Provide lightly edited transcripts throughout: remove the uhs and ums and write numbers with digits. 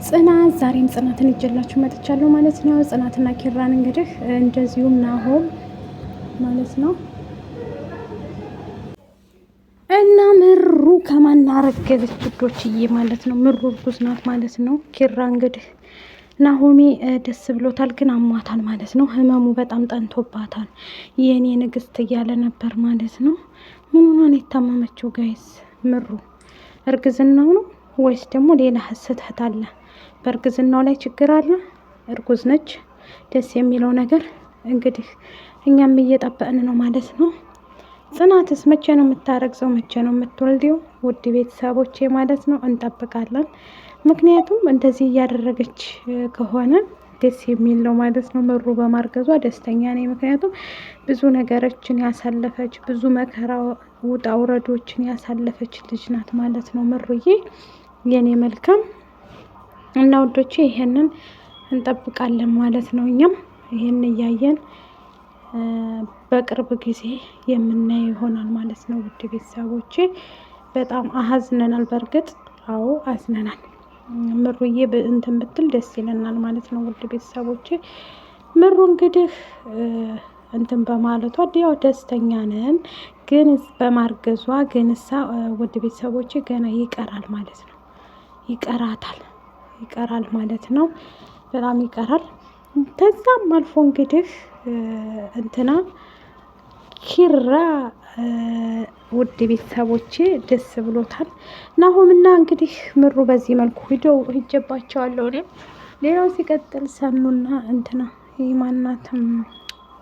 ጽናት ዛሬም ጽናትን ይዤላችሁ መጥቻለሁ ማለት ነው። ጽናትና ኪራን እንግዲህ እንደዚሁም ናሆም ማለት ነው እና ምሩ ከማን አረገዘች ውዶችዬ ማለት ነው። ምሩ እርጉዝ ናት ማለት ነው። ኪራ እንግዲህ ናሆሚ ደስ ብሎታል፣ ግን አሟታል ማለት ነው። ህመሙ በጣም ጠንቶባታል። የኔ ንግስት እያለ ነበር ማለት ነው። ምን ሆና ነው የታመመችው ጋይስ? ምሩ እርግዝናው ነው ወይስ ደግሞ ሌላ ስህተት አለ? በእርግዝናው ላይ ችግር አለ? እርጉዝ ነች። ደስ የሚለው ነገር እንግዲህ እኛም እየጠበቅን ነው ማለት ነው። ጽናትስ መቼ ነው የምታረግዘው? መቼ ነው የምትወልደው? ውድ ቤተሰቦቼ ማለት ነው እንጠብቃለን። ምክንያቱም እንደዚህ እያደረገች ከሆነ ደስ የሚል ነው ማለት ነው። ምሩ በማርገዟ ደስተኛ ነኝ። ምክንያቱም ብዙ ነገሮችን ያሳለፈች፣ ብዙ መከራ ውጣ ውረዶችን ያሳለፈች ልጅ ናት ማለት ነው ምሩዬ የኔ መልካም እና ውዶቼ ይሄንን እንጠብቃለን ማለት ነው። እኛም ይሄን እያየን በቅርብ ጊዜ የምናየው ይሆናል ማለት ነው። ውድ ቤተሰቦቼ በጣም አዝነናል። በእርግጥ አዎ አዝነናል። ምሩዬ እንትን ብትል ደስ ይለናል ማለት ነው። ውድ ቤተሰቦቼ ምሩ እንግዲህ እንትን በማለቷ ያው ደስተኛ ነን፣ ግን በማርገዟ ግን ውድ ቤተሰቦቼ ገና ይቀራል ማለት ነው። ይቀራል ማለት ነው። በጣም ይቀራል። ከዛም አልፎ እንግዲህ እንትና ኪራ ውድ ቤተሰቦቼ ደስ ብሎታል። ናሆምና እንግዲህ ምሩ በዚህ መልኩ ሂጀባቸዋለሁ እኔም። ሌላው ሲቀጥል ሰኑና እንትና ማናትም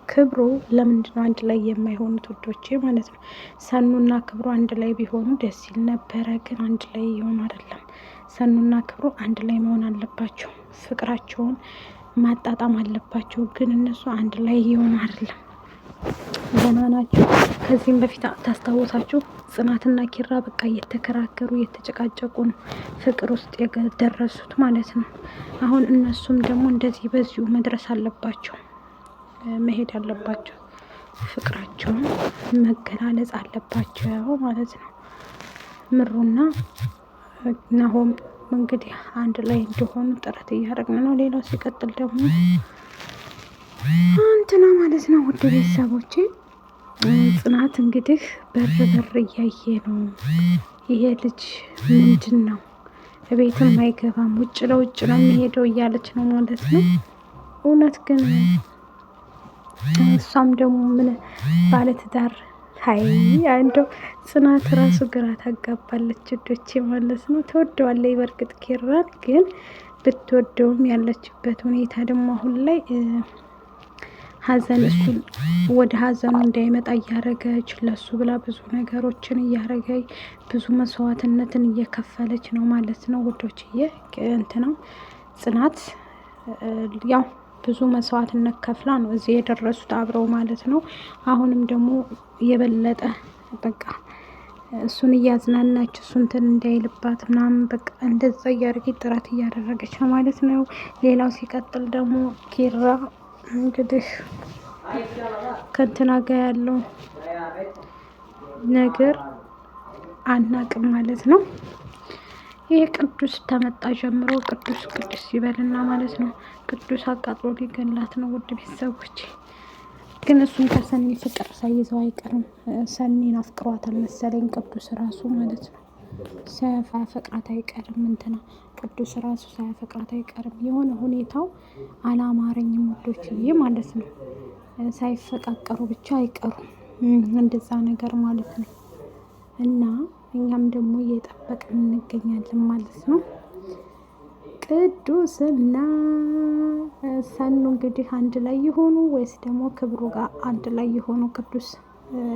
ክብሩ ለምንድነው አንድ ላይ የማይሆኑት ውዶቼ ማለት ነው? ሰኑና ክብሩ አንድ ላይ ቢሆኑ ደስ ይል ነበረ፣ ግን አንድ ላይ የሆኑ አይደለም። ሰኑና ክብሩ አንድ ላይ መሆን አለባቸው። ፍቅራቸውን ማጣጣም አለባቸው፣ ግን እነሱ አንድ ላይ የሆኑ አይደለም። ገና ናቸው። ከዚህም በፊት ታስታውሳችሁ ጽናትና ኪራ በቃ እየተከራከሩ እየተጨቃጨቁ ነው ፍቅር ውስጥ የደረሱት ማለት ነው። አሁን እነሱም ደግሞ እንደዚህ በዚሁ መድረስ አለባቸው፣ መሄድ አለባቸው። ፍቅራቸውን መገላለጽ አለባቸው ማለት ነው። ምሩና ናሆም እንግዲህ አንድ ላይ እንደሆኑ ጥረት እያደረግን ነው። ሌላው ሲቀጥል ደግሞ እንትና ማለት ነው ውድ ቤተሰቦቼ ጽናት እንግዲህ በር እያየ ነው። ይሄ ልጅ ምንድን ነው? ቤትም አይገባም፣ ውጭ ለውጭ ነው የሚሄደው እያለች ነው ማለት ነው። እውነት ግን እሷም ደግሞ ምን ባለትዳር ሀይ እንደው ጽናት ራሱ ግራ ታጋባለች ውዶቼ ማለት ነው። ትወደዋለች በእርግጥ ኪራን፣ ግን ብትወደውም ያለችበት ሁኔታ ደግሞ አሁን ላይ ሀዘን እሱን ወደ ሀዘኑ እንዳይመጣ እያረገች ለሱ ብላ ብዙ ነገሮችን እያረገች ብዙ መስዋዕትነትን እየከፈለች ነው ማለት ነው ውዶችዬ። እንትና ጽናት ያው ብዙ መስዋዕትነት ከፍላ ነው እዚህ የደረሱት አብረው ማለት ነው። አሁንም ደግሞ የበለጠ በቃ እሱን እያዝናናች እሱ እንትን እንዳይልባት ምናምን በቃ እንደዛ እያደረገች ጥረት እያደረገች ነው ማለት ነው። ሌላው ሲቀጥል ደግሞ ኪራ እንግዲህ ከእንትና ጋር ያለው ነገር አናቅም ማለት ነው። ይሄ ቅዱስ ተመጣ ጀምሮ ቅዱስ ይበልና ማለት ነው። ቅዱስ አቃጥሎ ሊገላት ነው ውድ ቤተሰቦች። ግን እሱም ከሰኒ ፍቅር ሳይዘው አይቀርም። ሰኒን አፍቅሯታል መሰለኝ ቅዱስ ራሱ ማለት ነው። ሳያፈቅራት አይቀርም እንትና ቅዱስ ራሱ ሳያፈቅራት አይቀርም። የሆነ ሁኔታው አላማረኝም ውዶችዬ ማለት ነው። ሳይፈቃቀሩ ብቻ አይቀሩም፣ እንደዛ ነገር ማለት ነው። እና እኛም ደግሞ እየጠበቅን እንገኛለን ማለት ነው። ቅዱስና ሰኑ እንግዲህ አንድ ላይ የሆኑ ወይስ ደግሞ ክብሩ ጋር አንድ ላይ የሆኑ? ቅዱስ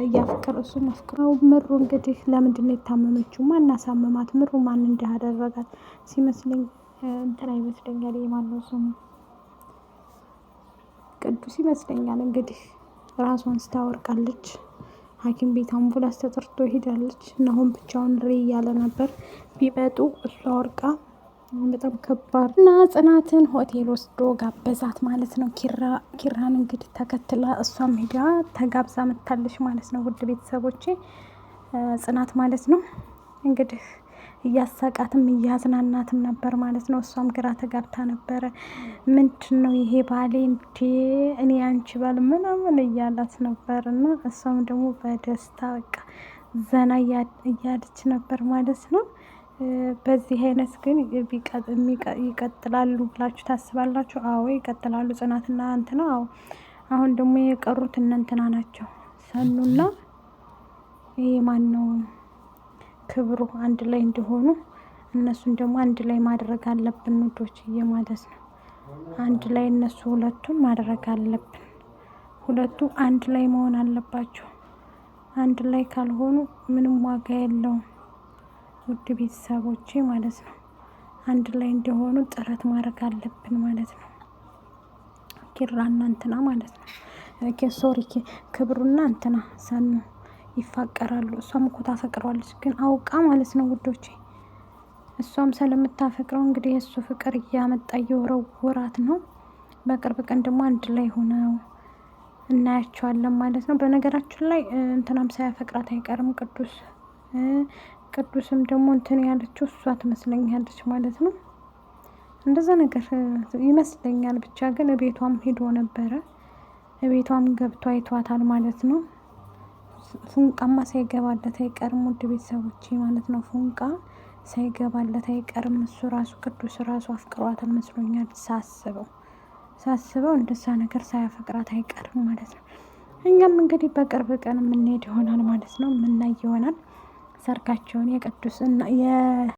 እያፈቀረ እሱም አፍቅረው። ምሩ እንግዲህ ለምንድን ነው የታመመችው? ማን አሳመማት? ምሩ ማን እንዳደረጋት ሲመስለኝ እንትና ይመስለኛል። የማነው ስሙ? ቅዱስ ይመስለኛል። እንግዲህ ራሷን ስታወርቃለች። ሐኪም ቤት አምቡላንስ ተጠርቶ ሄዳለች። እነሆም ብቻውን እያለ ነበር። ቢመጡ እሷ ወርቃ በጣም ከባድ እና ጽናትን ሆቴል ወስዶ ጋበዛት ማለት ነው። ኪራን እንግዲህ ተከትላ እሷም ሄዳ ተጋብዛ መታለች ማለት ነው። ውድ ቤተሰቦቼ ጽናት ማለት ነው እንግዲህ እያሳቃትም እያዝናናትም ነበር ማለት ነው። እሷም ግራ ተጋብታ ነበረ። ምንድን ነው ይሄ ባሌ እንዴ እኔ አንቺ ባል ምናምን እያላት ነበር እና እሷም ደግሞ በደስታ በቃ ዘና እያለች ነበር ማለት ነው። በዚህ አይነት ግን ይቀጥላሉ ብላችሁ ታስባላችሁ? አዎ ይቀጥላሉ። ጽናትና እንትና አዎ። አሁን ደግሞ የቀሩት እነ እንትና ናቸው፣ ሰኑና ይሄ ማን ነው ክብሩ አንድ ላይ እንዲሆኑ እነሱን ደግሞ አንድ ላይ ማድረግ አለብን ውዶችዬ ማለት ነው። አንድ ላይ እነሱ ሁለቱን ማድረግ አለብን። ሁለቱ አንድ ላይ መሆን አለባቸው። አንድ ላይ ካልሆኑ ምንም ዋጋ የለውም ውድ ቤተሰቦቼ ማለት ነው። አንድ ላይ እንዲሆኑ ጥረት ማድረግ አለብን ማለት ነው። ኪራና እንትና ማለት ነው። ሶሪ ክብሩና እንትና ሰኑ ይፋቀራሉ። እሷም እኮ ታፈቅረዋለች ግን አውቃ ማለት ነው ውዶቼ። እሷም ስለምታፈቅረው እንግዲህ የእሱ ፍቅር እያመጣ እየወረወራት ነው። በቅርብ ቀን ደግሞ አንድ ላይ ሆነው እናያቸዋለን ማለት ነው። በነገራችን ላይ እንትናም ሳያፈቅራት አይቀርም ቅዱስም ደግሞ እንትን ያለችው እሷ ትመስለኛለች ማለት ነው። እንደዛ ነገር ይመስለኛል። ብቻ ግን ቤቷም ሄዶ ነበረ። ቤቷም ገብቶ አይቷታል ማለት ነው። ፉንቃማ ሳይገባለት አይቀርም ውድ ቤተሰቦቼ ማለት ነው። ፉንቃ ሳይገባለት አይቀርም። እሱ ራሱ ቅዱስ ራሱ አፍቅሯታል መስሎኛል ሳስበው እንደዛ ነገር ሳያፈቅራት አይቀርም ማለት ነው። እኛም እንግዲህ በቅርብ ቀን የምንሄድ ይሆናል ማለት ነው። የምናይ ይሆናል ሰርጋቸውን የቅዱስና